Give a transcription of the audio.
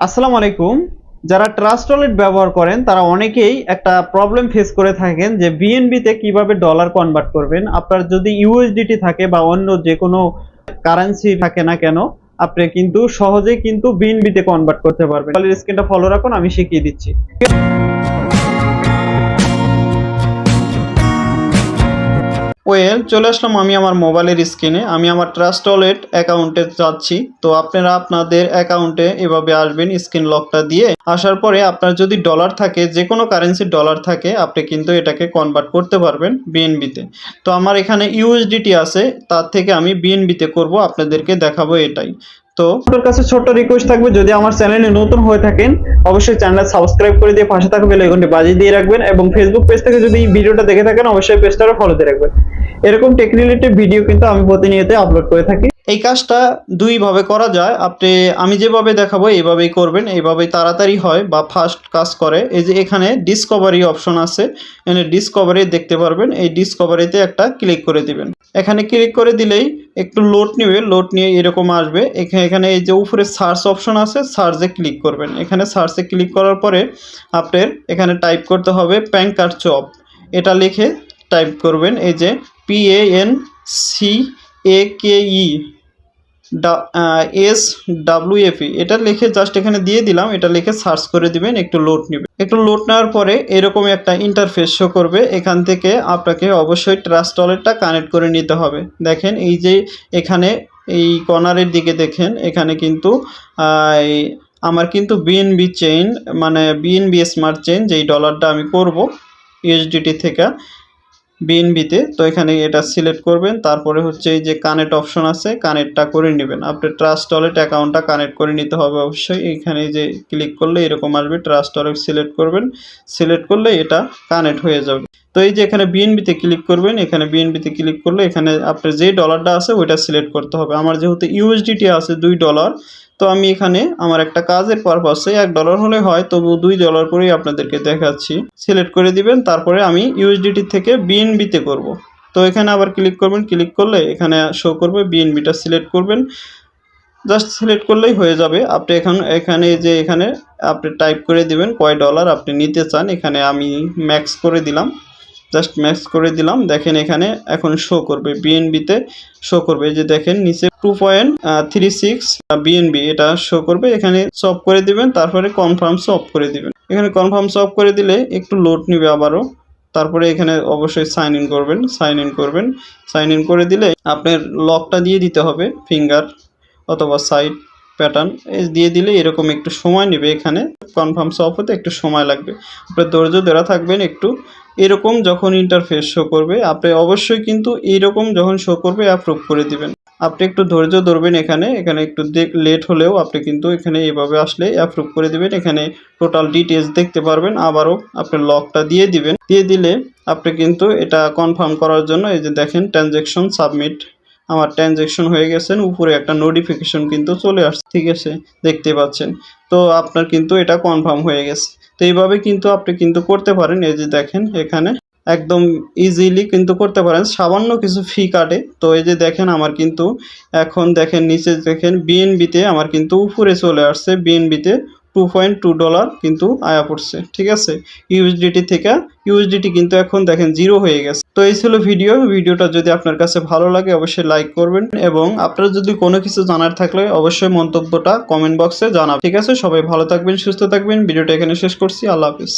আসসালামু আলাইকুম। যারা ট্রাস্ট ওয়ালেট ব্যবহার করেন তারা অনেকেই একটা প্রবলেম ফেস করে থাকেন যে বিএনবি তে কিভাবে ডলার কনভার্ট করবেন। আপনার যদি ইউএসডিটি থাকে বা অন্য যে কোনো কারেন্সি থাকে না কেন, আপনি কিন্তু সহজেই কিন্তু বিএনবি তে কনভার্ট করতে পারবেন। তাহলে স্ক্রিনটা ফলো রাখুন, আমি শিখিয়ে দিচ্ছি। চলে আসলাম আমি আমার মোবাইলের স্ক্রিনে। আমি আমার ট্রাস্ট ওয়ালেট অ্যাকাউন্টে যাচ্ছি। তো আপনারা আপনাদের অ্যাকাউন্টে এভাবে আসবেন স্ক্রিন লকটা দিয়ে। আসার পরে আপনার যদি ডলার থাকে, যে কোনো কারেন্সির ডলার থাকে, আপনি কিন্তু এটাকে কনভার্ট করতে পারবেন বিএনবিতে। তো আমার এখানে ইউএসডিটি আছে, তার থেকে আমি বিএনবিতে করব, আপনাদেরকে দেখাবো এটাই। তো আপনার কাছে ছোট্ট রিকোয়েস্ট থাকবে, যদি আমার চ্যানেলে নতুন হয়ে থাকেন অবশ্যই চ্যানেল সাবস্ক্রাইব করে দিয়ে পাশে থাকা বেল আইকনটি বাজিয়ে দিয়ে রাখবেন, এবং ফেসবুক পেজ থেকে যদি ভিডিওটা দেখে থাকেন অবশ্যই পেজটাকে ফলো দিয়ে রাখবেন। এরকম টেকনিক্যালিটি ভিডিও কিন্তু আমি প্রতিনিয়ত আপলোড করে থাকি। এই কাজটা দুই ভাবে করা যায়। আমি যেভাবে দেখাবো এইভাবেই করবেন, এইভাবেই তাড়াতাড়ি হয় বা ফাস্ট কাজ করে। এই যে এখানে ডিসকভারি অপশন আছে, এখানে ডিসকভারি দেখতে পারবেন। এই ডিসকভারিতে একটা ক্লিক করে দিবেন। এখানে ক্লিক করে দিলেই একটু লোড নেবে, লোড নিয়ে এরকম আসবে। এখানে এই যে উপরে সার্চ অপশন আছে, সার্চে ক্লিক করবেন। এখানে সার্চে ক্লিক করার পরে আপনার এখানে টাইপ করতে হবে প্যানকার্ড চপ। এটা লিখে টাইপ করবেন, এই যে PANCAKE এটা লিখে জাস্ট এখানে দিয়ে দিলাম। এটা লিখে সার্চ করে দিবেন, একটু লোড নেবে। একটু লোড নেওয়ার পরে এরকম একটা ইন্টারফেস শো করবে। এখান থেকে আপনাকে অবশ্যই ট্রাস্ট ওয়ালেটটা কানেক্ট করে নিতে হবে। দেখেন এই যে এখানে এই কর্নারের দিকে দেখেন, এখানে কিন্তু আমার কিন্তু বিএনবি চেইন, মানে বিএনবি স্মার্ট চেইন, যেই ডলারটা আমি করব ইউএসডিটি থেকে বিএনবিতে। তো এখানে এটা সিলেক্ট করবেন, তারপরে হচ্ছে এই যে কানেক্ট অপশন আছে, কানেক্টটা করে নেবেন। আপনার ট্রাস্ট ওয়ালেট অ্যাকাউন্টটা কানেক্ট করে নিতে হবে অবশ্যই। এখানে যে ক্লিক করলে এরকম আসবে, ট্রাস্ট ওয়ালেট সিলেক্ট করবেন। সিলেক্ট করলে এটা কানেক্ট হয়ে যাবে। তো এই যে এখানে বিএনবিতে ক্লিক করবেন, এখানে বিএনবিতে ক্লিক করলে এখানে আপনার যে ডলারটা আছে ওইটা সিলেক্ট করতে হবে। আমার যেহেতু ইউএসডিটি আছে $2, তো আমি এখানে আমার একটা কাজের পারপাসে $1 হলে হয়, তবু $2 করেই আপনাদেরকে দেখাচ্ছি। সিলেক্ট করে দিবেন, তারপরে আমি ইউএসডিটি থেকে বিএনবিতে করব। তো এখানে আবার ক্লিক করবেন, ক্লিক করলে এখানে শো করবে, বিএনবিটা সিলেক্ট করবেন। জাস্ট সিলেক্ট করলেই হয়ে যাবে। আপনি এখানে আপনি টাইপ করে দিবেন কয় ডলার আপনি নিতে চান। এখানে আমি ম্যাক্স করে দিলাম, জাস্ট ম্যাক্স করে দিলাম। দেখেন এখানে এখন শো করবে, বিএনবিতে শো করবে। যে দেখেন নিচে 2.36 বিএনবি এটা শো করবে। এখানে সব করে দিবেন, তারপরে কনফার্ম সব করে দিবেন। এখানে কনফার্ম সব করে দিলে একটু লোড নেবে আবারও। তারপরে এখানে অবশ্যই সাইন ইন করবেন। সাইন ইন করে দিলে আপনার লকটা দিয়ে দিতে হবে, ফিঙ্গার অথবা সাইড প্যাটার্ন দিয়ে দিলে এরকম একটু সময় নেবে। এখানে কনফার্ম সব হতে একটু সময় লাগবে। আপনি ধৈর্য ধরে থাকবেন একটু। এরকম যখন ইন্টারফেস শো করবে, আপনি অবশ্যই কিন্তু এইরকম যখন শো করবে অ্যাপ্রুভ করে দিবেন। আপনি একটু ধৈর্য ধরবেন। এখানে একটু লেট হলেও আপনি কিন্তু এখানে এইভাবে আসলে অ্যাপ্রুভ করে দিবেন। এখানে টোটাল ডিটেলস দেখতে পারবেন। আবারও আপনি লকটা দিয়ে দিবেন। দিয়ে দিলে আপনি কিন্তু এটা কনফার্ম করার জন্য এই যে দেখেন ট্রানজ্যাকশন সাবমিট, আমার ট্রানজ্যাকশন হয়ে গেছেন। উপরে একটা নোটিফিকেশন কিন্তু চলে আসছে, ঠিক আছে, দেখতে পাচ্ছেন। তো আপনার কিন্তু এটা কনফার্ম হয়ে গেছে। তো এইভাবে কিন্তু আপনি কিন্তু করতে পারেন। এই যে দেখেন এখানে একদম ইজিলি কিন্তু করতে পারেন, সামান্য কিছু ফি কাটে। তো এই যে দেখেন আমার কিন্তু এখন দেখেন নিচে দেখেন বিএনবিতে আমার কিন্তু উপরে চলে আসছে, বিএনবিতে $2.2 কিন্তু আয়া পড়ছে, ঠিক আছে। ইউএসডিটি কিন্তু এখন দেখেন 0 হয়ে গেছে। তো এই ছিল ভিডিওটা যদি আপনার কাছে ভালো লাগে অবশ্যই লাইক করবেন, এবং আপনারা যদি কোনো কিছু জানার থাকলে অবশ্যই মন্তব্যটা কমেন্ট বক্সে জানাবেন, ঠিক আছে। সবাই ভালো থাকবেন, সুস্থ থাকবেন। ভিডিওটা এখানে শেষ করছি। আল্লাহ হাফেজ।